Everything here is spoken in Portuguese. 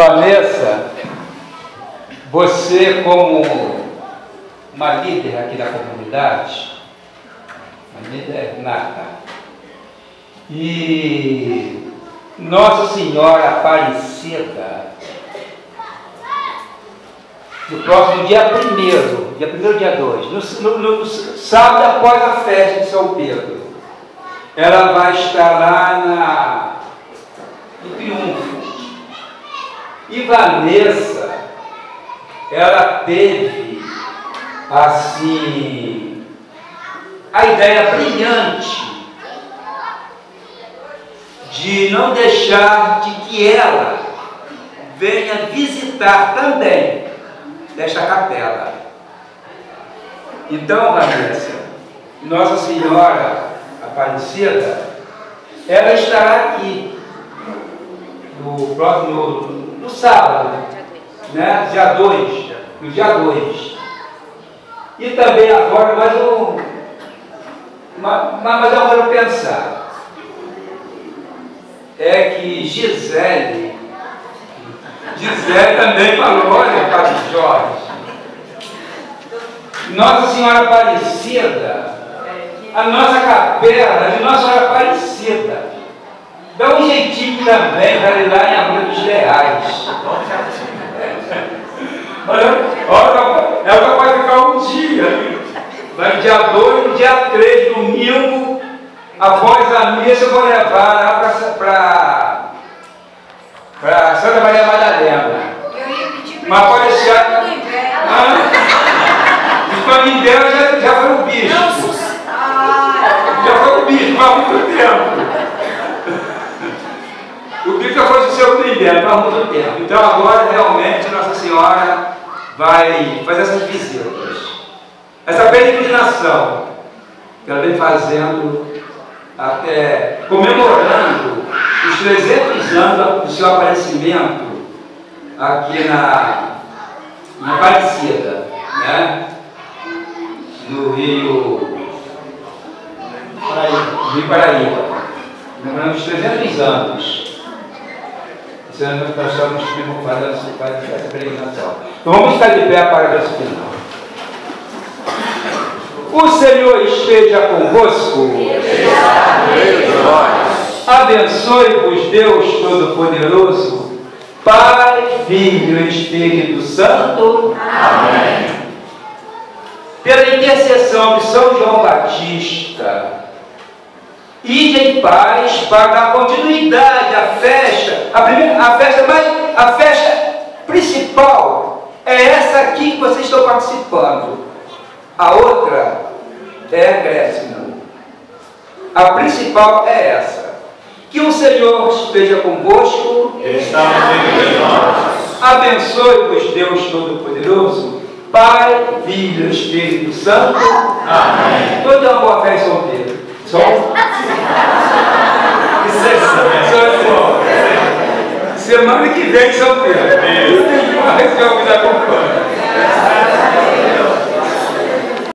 Vanessa, você como uma líder aqui da comunidade, uma líder nata, e Nossa Senhora Aparecida, no próximo dia 1º, dia 2, no sábado após a festa de São Pedro, ela vai estar lá no Triunfo. E Vanessa, ela teve, assim, a ideia brilhante de não deixar de que ela venha visitar também desta capela. Então, Vanessa, Nossa Senhora Aparecida, ela estará aqui no próximo, no sábado, né? Dia 2, no dia 2. E também agora, mas eu quero pensar, é que Gisele também falou, olha, Padre Jorge, Nossa Senhora Aparecida, a nossa capela de Nossa Senhora Aparecida, dá um jeitinho também para ir lá em Abreu dos Leais. Olha, ela vai ficar um dia, vai dia 2, no dia 3, domingo, após a missa eu vou levar lá para Santa Maria Madalena. Eu ia pedir para mas pode ser. O nome dela já foi o bispo. Já foi o bispo há muito tempo. O bispo já foi o seu inverno há muito tempo. Então agora realmente Nossa Senhora vai fazer essas visitas. Essa peregrinação que ela vem fazendo, até comemorando os 300 anos do seu aparecimento aqui na Aparecida, né? No Rio Paraíba. Comemorando os 300 anos. Esse ano nós estamos fazendo essa peregrinação. Então vamos ficar de pé para ver esse final. O Senhor esteja convosco. Abençoe-vos, Deus Todo-Poderoso, Pai, Filho e Espírito Santo. Amém. Pela intercessão de São João Batista, ide em paz para dar continuidade à festa. A festa principal é essa aqui que vocês estão participando. A outra é a Grécia. A principal é essa. Que o Senhor esteja convosco. Estamos entre nós. Abençoe-vos, Deus Todo-Poderoso, Pai, Filho e Espírito Santo. Amém. Toda uma boa fé em São Pedro. Semana que vem, São Pedro. Não tem mais que eu me acompanhe.